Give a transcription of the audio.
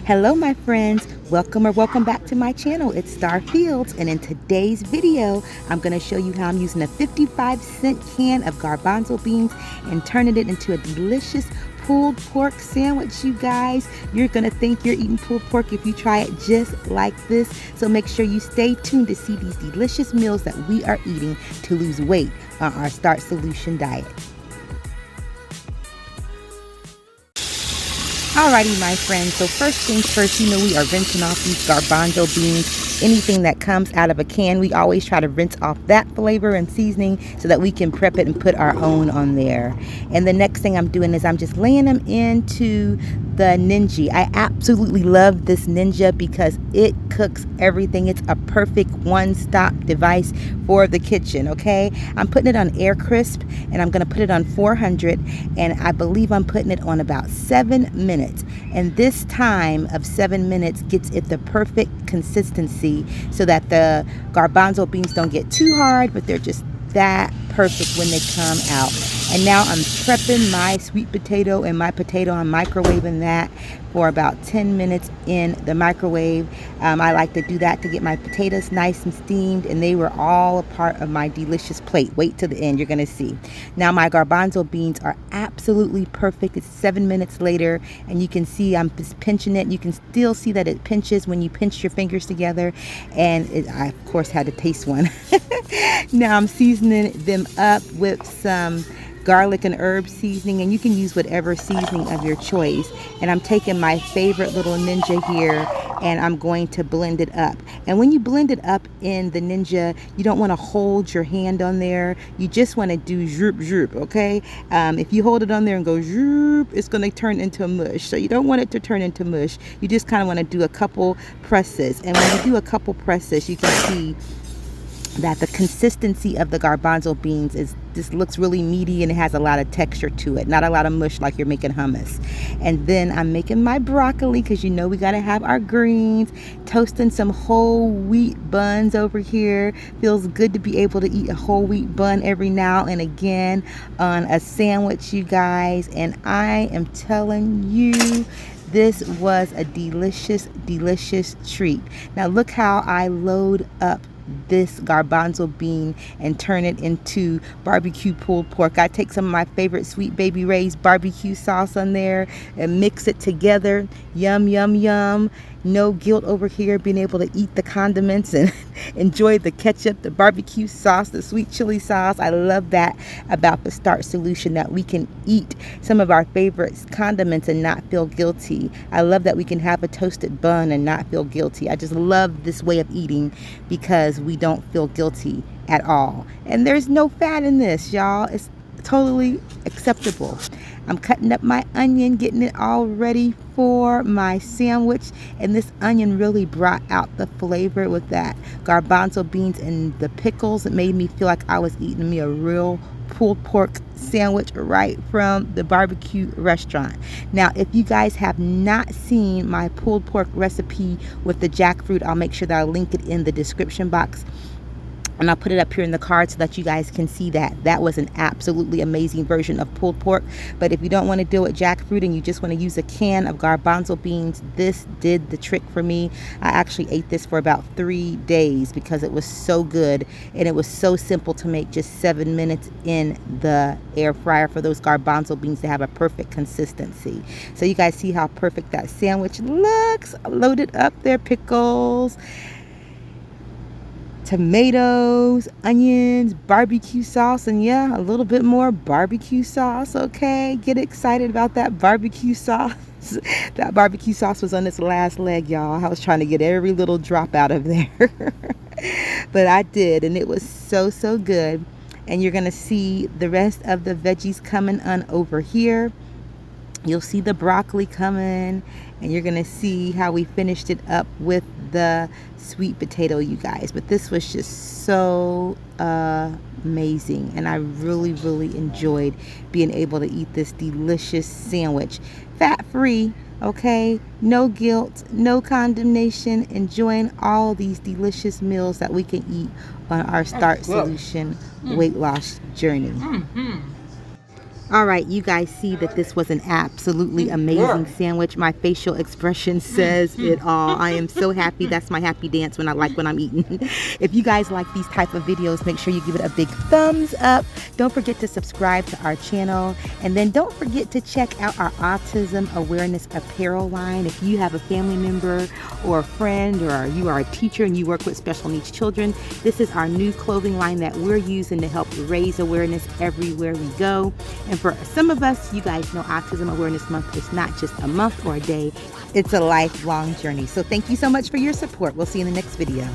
Hello my friends, welcome back to my channel. It's Star Fields, and in today's video I'm going to show you how I'm using a 55-cent can of garbanzo beans and turning it into a delicious pulled pork sandwich. You guys, you're going to think you're eating pulled pork if you try it just like this. So make sure you stay tuned to see these delicious meals that we are eating to lose weight on our Starch Solution diet. Alrighty my friends, so first things first, we are rinsing off these garbanzo beans. Anything that comes out of a can, we always try to rinse off that flavor and seasoning so that we can prep it and put our own on there. And the next thing I'm doing is I'm just laying them into the Ninja. I absolutely love this Ninja because it cooks everything. It's a perfect one-stop device for the kitchen, okay? I'm putting it on air crisp and I'm gonna put it on 400, and I believe I'm putting it on about 7 minutes. And this time of 7 minutes gets it the perfect consistency so that the garbanzo beans don't get too hard, but they're just that perfect when they come out. And now I'm prepping my sweet potato and my potato. I'm microwaving that for about 10 minutes in the microwave. I like to do that to get my potatoes nice and steamed, and they were all a part of my delicious plate. Wait till the end, you're gonna see. Now my garbanzo beans are absolutely perfect. It's 7 minutes later, and you can see I'm just pinching it. You can still see that it pinches when you pinch your fingers together, and I of course had to taste one. Now I'm seasoning them up with some garlic and herb seasoning, and you can use whatever seasoning of your choice. And I'm taking my favorite little Ninja here and I'm going to blend it up. And when you blend it up in the Ninja, you don't want to hold your hand on there. You just want to do zoop zoop, okay? If you hold it on there and go zoop, it's going to turn into mush. So you don't want it to turn into mush. You just kind of want to do a couple presses. And when you do a couple presses, you can see that the consistency of the garbanzo beans just looks really meaty, and it has a lot of texture to it, not a lot of mush like you're making hummus. And then I'm making my broccoli because we got to have our greens. Toasting some whole wheat buns over here. Feels good to be able to eat a whole wheat bun every now and again on a sandwich, you guys. And I am telling you, this was a delicious treat. Now look how I load up this garbanzo bean and turn it into barbecue pulled pork. I take some of my favorite Sweet Baby Ray's barbecue sauce on there and mix it together. Yum, yum, yum. No guilt over here, being able to eat the condiments and enjoy the ketchup, the barbecue sauce, the sweet chili sauce. I love that about the Starch Solution, that we can eat some of our favorite condiments and not feel guilty. I love that we can have a toasted bun and not feel guilty. I just love this way of eating because we don't feel guilty at all. And there's no fat in this, y'all. It's totally acceptable. I'm cutting up my onion, getting it all ready for my sandwich, and this onion really brought out the flavor with that garbanzo beans and the pickles. It made me feel like I was eating me a real pulled pork sandwich right from the barbecue restaurant. Now if you guys have not seen my pulled pork recipe with the jackfruit, I'll make sure that I'll link it in the description box, and I'll put it up here in the card so that you guys can see that. That was an absolutely amazing version of pulled pork. But if you don't want to do it jackfruit and you just want to use a can of garbanzo beans, this did the trick for me. I actually ate this for about 3 days because it was so good, and it was so simple to make, just 7 minutes in the air fryer for those garbanzo beans to have a perfect consistency. So you guys see how perfect that sandwich looks. Loaded up there, pickles, tomatoes, onions, barbecue sauce, and yeah, a little bit more barbecue sauce. Okay, get excited about that barbecue sauce. That barbecue sauce was on its last leg, y'all. I was trying to get every little drop out of there. But I did, and it was so good. And you're gonna see the rest of the veggies coming on over here. You'll see the broccoli coming, and you're gonna see how we finished it up with the sweet potato, you guys. But this was just so amazing, and I really enjoyed being able to eat this delicious sandwich, fat-free, okay? No guilt, no condemnation, enjoying all these delicious meals that we can eat on our Starch Solution weight loss journey. All right, you guys see that this was an absolutely amazing sandwich. My facial expression says it all. I am so happy. That's my happy dance when I'm eating. If you guys like these type of videos, make sure you give it a big thumbs up. Don't forget to subscribe to our channel. And then don't forget to check out our autism awareness apparel line. If you have a family member or a friend, or you are a teacher and you work with special needs children, this is our new clothing line that we're using to help raise awareness everywhere we go. And for some of us, you guys know Autism Awareness Month is not just a month or a day, it's a lifelong journey. So thank you so much for your support. We'll see you in the next video.